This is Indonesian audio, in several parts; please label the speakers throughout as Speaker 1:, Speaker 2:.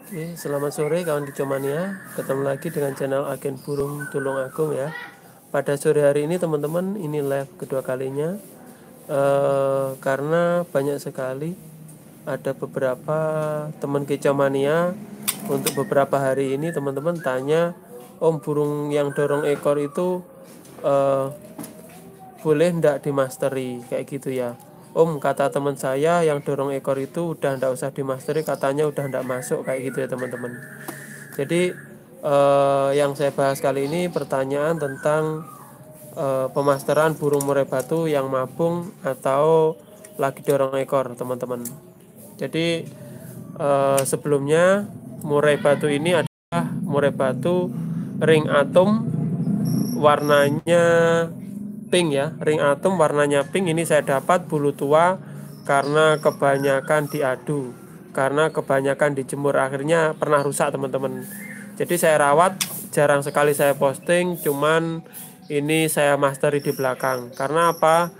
Speaker 1: Oke, selamat sore kawan Kicomania. Ketemu lagi dengan channel Agen Burung Tulung Agung ya. Pada sore hari ini teman-teman, ini live kedua kalinya. Karena banyak sekali ada beberapa teman Kicomania untuk beberapa hari ini teman-teman tanya, Om, burung yang dorong ekor itu boleh ndak dimasteri kayak gitu ya. Om, kata teman saya yang dorong ekor itu udah ndak usah dimasteri, katanya udah ndak masuk kayak gitu ya teman-teman. Jadi yang saya bahas kali ini pertanyaan tentang pemasteran burung murai batu yang mabung atau lagi dorong ekor teman-teman. Jadi sebelumnya murai batu ini adalah murai batu ring atom warnanya pink ya, ring atom warnanya pink. Ini saya dapat bulu tua karena kebanyakan diadu, karena kebanyakan dijemur, akhirnya pernah rusak teman-teman. Jadi saya rawat, jarang sekali saya posting, cuman ini saya masteri di belakang. Karena apa?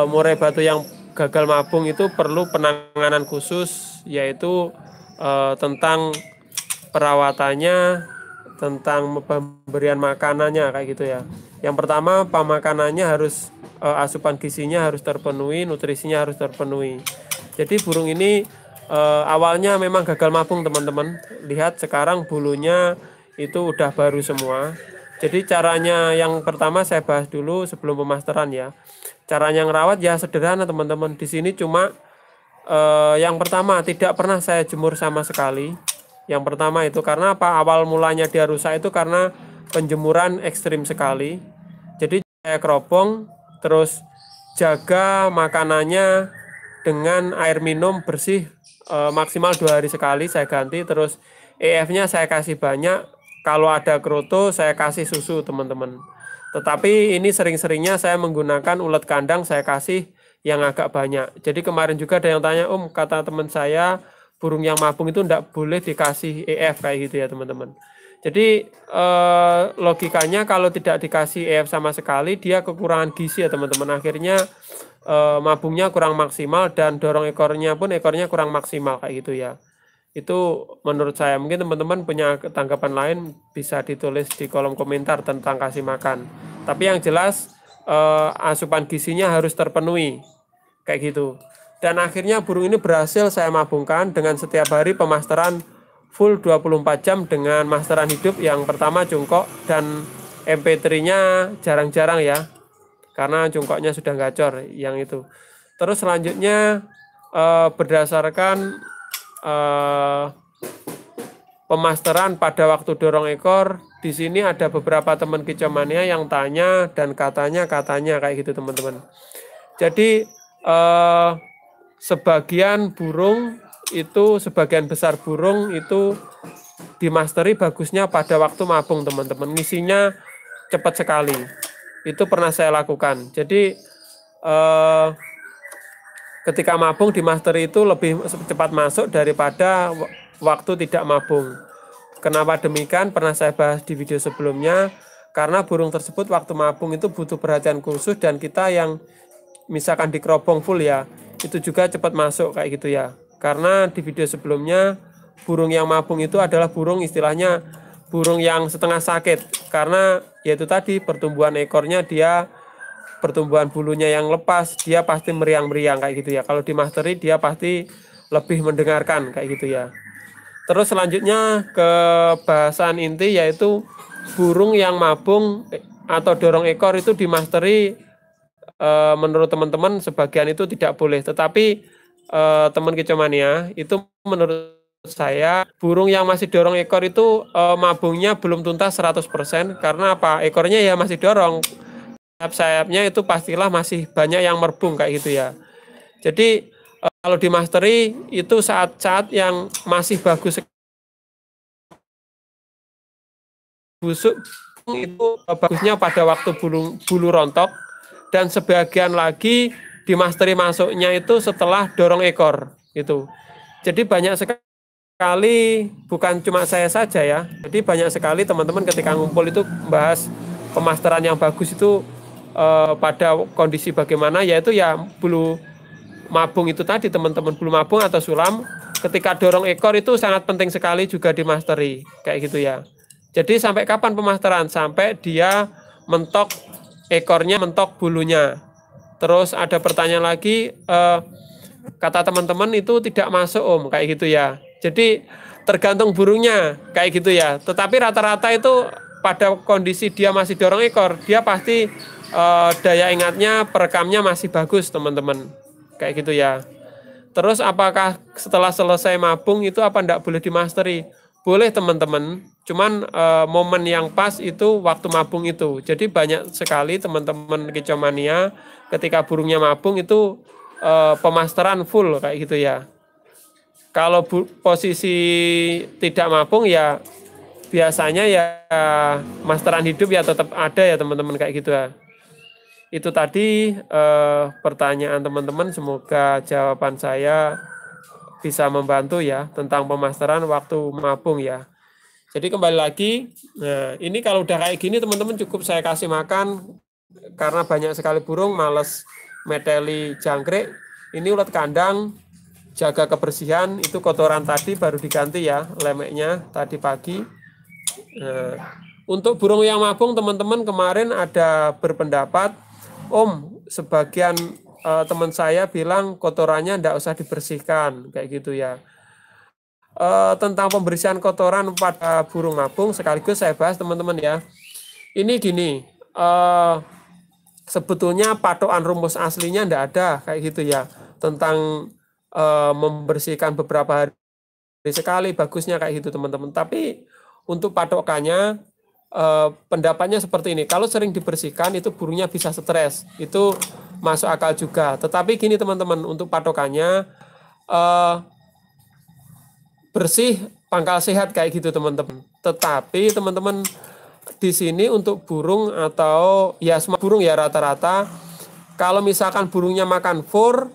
Speaker 1: Murai batu yang gagal mabung itu perlu penanganan khusus, yaitu tentang perawatannya, tentang pemberian makanannya kayak gitu ya. Yang pertama, pemakanannya harus asupan gizinya harus terpenuhi, nutrisinya harus terpenuhi. Jadi burung ini awalnya memang gagal mabung teman-teman. Lihat sekarang bulunya itu udah baru semua. Jadi caranya yang pertama saya bahas dulu sebelum pemasteran ya. Caranya ngerawat ya sederhana teman-teman. Di sini cuma yang pertama tidak pernah saya jemur sama sekali. Yang pertama itu karena apa? Awal mulanya dia rusak itu karena penjemuran ekstrim sekali. Jadi saya keropong, terus jaga makanannya dengan air minum bersih, maksimal 2 hari sekali saya ganti. Terus EF-nya saya kasih banyak. Kalau ada kroto saya kasih susu teman-teman. Tetapi ini sering-seringnya saya menggunakan ulet kandang, saya kasih yang agak banyak. Jadi kemarin juga ada yang tanya, Om, kata teman saya burung yang mabung itu tidak boleh dikasih EF kayak gitu ya teman-teman. Jadi logikanya kalau tidak dikasih EF sama sekali dia kekurangan gizi ya teman-teman. Akhirnya mabungnya kurang maksimal dan dorong ekornya pun ekornya kurang maksimal kayak gitu ya. Itu menurut saya. Mungkin teman-teman punya tanggapan lain, bisa ditulis di kolom komentar tentang kasih makan. Tapi yang jelas asupan gizinya harus terpenuhi kayak gitu. Dan akhirnya burung ini berhasil saya mabungkan dengan setiap hari pemasteran full 24 jam dengan masteran hidup. Yang pertama jongkok dan MP3-nya jarang-jarang ya, karena jongkoknya sudah gacor yang itu. Terus selanjutnya berdasarkan pemasteran pada waktu dorong ekor, di sini ada beberapa teman Kicomania yang tanya dan katanya kayak gitu teman-teman. Jadi sebagian besar burung itu dimasteri bagusnya pada waktu mabung teman-teman. Ngisinya cepat sekali. Itu pernah saya lakukan. Jadi ketika mabung di master itu lebih cepat masuk daripada waktu tidak mabung. Kenapa demikian? Pernah saya bahas di video sebelumnya. Karena burung tersebut waktu mabung itu butuh perhatian khusus, dan kita yang misalkan di kerobong full ya, itu juga cepat masuk kayak gitu ya. Karena di video sebelumnya burung yang mabung itu adalah burung istilahnya burung yang setengah sakit, karena yaitu tadi pertumbuhan ekornya pertumbuhan bulunya yang lepas, dia pasti meriang-meriang kayak gitu ya. Kalau di mastery dia pasti lebih mendengarkan kayak gitu ya. Terus selanjutnya ke bahasan inti, yaitu burung yang mabung atau dorong ekor itu di mastery menurut teman-teman sebagian itu tidak boleh. Tetapi teman Kicomania itu menurut saya burung yang masih dorong ekor itu mabungnya belum tuntas 100%. Karena apa? Ekornya ya masih dorong, sayap-sayapnya itu pastilah masih banyak yang merbung kayak gitu ya. Jadi kalau di mastery itu saat-saat yang masih bagus busuk itu bagusnya pada waktu bulu rontok, dan sebagian lagi di mastery masuknya itu setelah dorong ekor itu. Jadi banyak sekali, bukan cuma saya saja ya. Jadi banyak sekali teman-teman ketika ngumpul itu membahas pemasteran yang bagus itu pada kondisi bagaimana, yaitu ya bulu mabung itu tadi teman-teman, bulu mabung atau sulam ketika dorong ekor itu sangat penting sekali juga di mastery kayak gitu ya. Jadi sampai kapan pemasteran? Sampai dia mentok ekornya, mentok bulunya. Terus ada pertanyaan lagi, kata teman-teman itu tidak masuk Om kayak gitu ya. Jadi tergantung burungnya kayak gitu ya. Tetapi rata-rata itu pada kondisi dia masih dorong ekor, dia pasti daya ingatnya, perekamnya masih bagus teman-teman kayak gitu ya. Terus apakah setelah selesai mabung itu apa enggak boleh di mastery? Boleh teman-teman, cuman momen yang pas itu waktu mabung itu. Jadi banyak sekali teman-teman kicomania ketika burungnya mabung itu pemasteran full kayak gitu ya. Kalau posisi tidak mabung ya biasanya ya masteran hidup ya tetap ada ya teman-teman kayak gitu ya. Itu tadi pertanyaan teman-teman, semoga jawaban saya bisa membantu ya tentang pemasteran waktu mabung ya. Jadi kembali lagi, nah ini kalau udah kayak gini teman-teman cukup saya kasih makan karena banyak sekali burung males meteli jangkrik. Ini ulat kandang, jaga kebersihan, itu kotoran tadi baru diganti ya lemeknya tadi pagi. Nah, untuk burung yang mabung teman-teman kemarin ada berpendapat, Om, sebagian teman saya bilang kotorannya tidak usah dibersihkan kayak gitu ya. Tentang pembersihan kotoran pada burung mabung sekaligus saya bahas teman-teman ya. Ini gini, sebetulnya patokan rumus aslinya tidak ada kayak gitu ya tentang membersihkan beberapa hari sekali, bagusnya kayak gitu teman-teman. Tapi untuk patokannya pendapatnya seperti ini. Kalau sering dibersihkan itu burungnya bisa stres. Itu masuk akal juga. Tetapi gini teman-teman, untuk patokannya bersih pangkal sehat kayak gitu teman-teman. Tetapi teman-teman di sini untuk burung atau ya semua burung ya rata-rata, kalau misalkan burungnya makan fur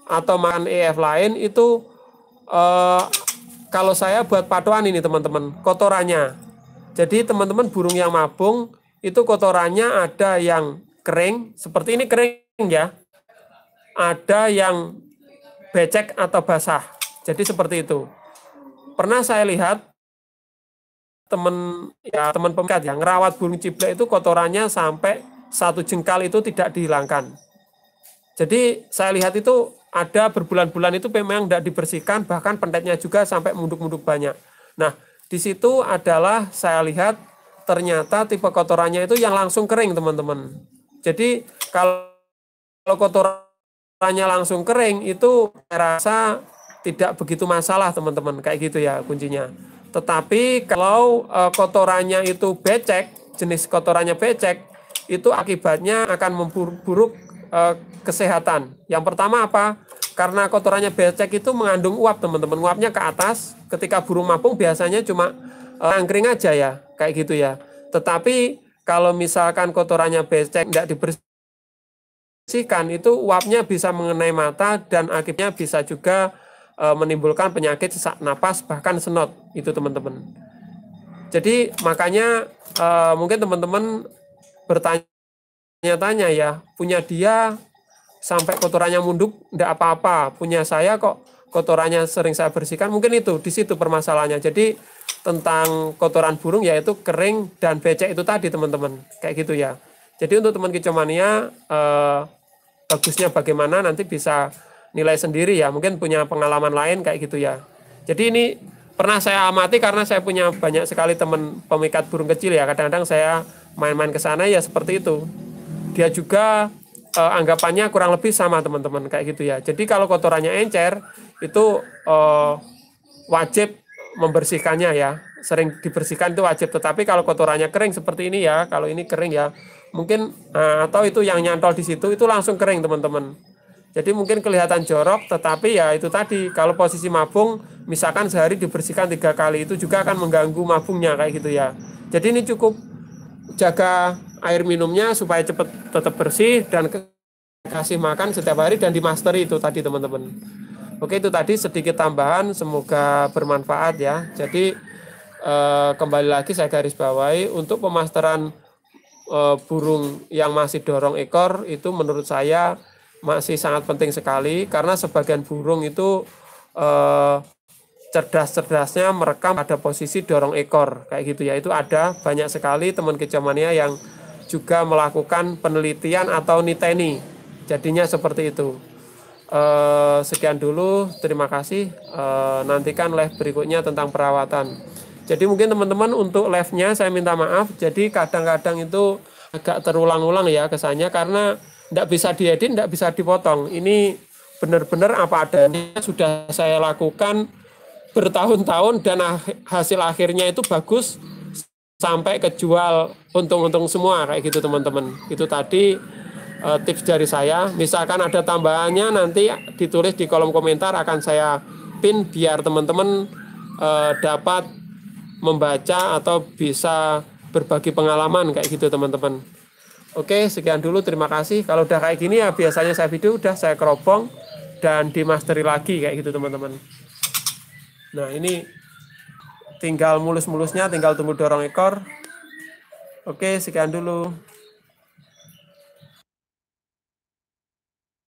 Speaker 1: atau makan EF lain itu kalau saya buat patokan ini teman-teman, kotorannya. Jadi teman-teman burung yang mabung itu kotorannya ada yang kering, seperti ini kering ya. Ada yang becek atau basah. Jadi seperti itu. Pernah saya lihat teman pemikat yang ngerawat burung ciblek itu kotorannya sampai 1 jengkal itu tidak dihilangkan. Jadi saya lihat itu ada berbulan-bulan itu memang tidak dibersihkan, bahkan pentetnya juga sampai munduk-munduk banyak. Nah, di situ adalah saya lihat ternyata tipe kotorannya itu yang langsung kering teman-teman. Jadi kalau kotorannya langsung kering itu saya rasa tidak begitu masalah teman-teman, kayak gitu ya kuncinya. Tetapi kalau kotorannya itu becek, jenis kotorannya becek, itu akibatnya akan memburuk kesehatan. Yang pertama apa? Karena kotorannya becek itu mengandung uap teman-teman. Uapnya ke atas, ketika burung mabung biasanya cuma angkring aja ya, kayak gitu ya. Tetapi kalau misalkan kotorannya becek tidak dibersihkan, itu uapnya bisa mengenai mata dan akibatnya bisa juga menimbulkan penyakit sesak napas bahkan senot itu teman-teman. Jadi makanya mungkin teman-teman bertanya-tanya ya, punya dia sampai kotorannya munduk enggak apa-apa, punya saya kok kotorannya sering saya bersihkan, mungkin itu di situ permasalahannya. Jadi tentang kotoran burung yaitu kering dan becek itu tadi teman-teman, kayak gitu ya. Jadi untuk teman kicomania bagusnya bagaimana nanti bisa nilai sendiri ya, mungkin punya pengalaman lain kayak gitu ya. Jadi ini pernah saya amati karena saya punya banyak sekali teman pemikat burung kecil ya, kadang-kadang saya main-main ke sana ya seperti itu. Dia juga anggapannya kurang lebih sama teman-teman kayak gitu ya. Jadi kalau kotorannya encer itu wajib membersihkannya ya, sering dibersihkan itu wajib. Tetapi kalau kotorannya kering seperti ini ya, kalau ini kering ya, mungkin atau itu yang nyantol di situ itu langsung kering teman-teman. Jadi mungkin kelihatan jorok, tetapi ya itu tadi, kalau posisi mabung, misalkan sehari dibersihkan 3 kali, itu juga akan mengganggu mabungnya kayak gitu ya. Jadi ini cukup jaga air minumnya supaya cepat tetap bersih dan kasih makan setiap hari dan dimasteri itu tadi teman-teman. Oke, itu tadi sedikit tambahan, semoga bermanfaat ya. Jadi kembali lagi saya garis bawahi, untuk pemasteran burung yang masih dorong ekor itu menurut saya masih sangat penting sekali, karena sebagian burung itu cerdas-cerdasnya merekam pada posisi dorong ekor kayak gitu ya. Itu ada banyak sekali teman kejamania yang juga melakukan penelitian atau niteni. Jadinya seperti itu. Sekian dulu, terima kasih. Nantikan live berikutnya tentang perawatan. Jadi mungkin teman-teman untuk live-nya saya minta maaf. Jadi kadang-kadang itu agak terulang-ulang ya kesannya karena tidak bisa diedit, tidak bisa dipotong. Ini benar-benar apa adanya sudah saya lakukan bertahun-tahun dan hasil akhirnya itu bagus sampai kejual untung-untung semua kayak gitu teman-teman. Itu tadi tips dari saya. Misalkan ada tambahannya nanti ditulis di kolom komentar akan saya pin biar teman-teman dapat membaca atau bisa berbagi pengalaman kayak gitu teman-teman. Oke, sekian dulu, terima kasih. Kalau udah kayak gini ya biasanya saya video udah saya keropong dan dimasteri lagi kayak gitu teman-teman. Nah, ini tinggal mulus-mulusnya, tinggal tunggu dorong ekor. Oke, sekian dulu.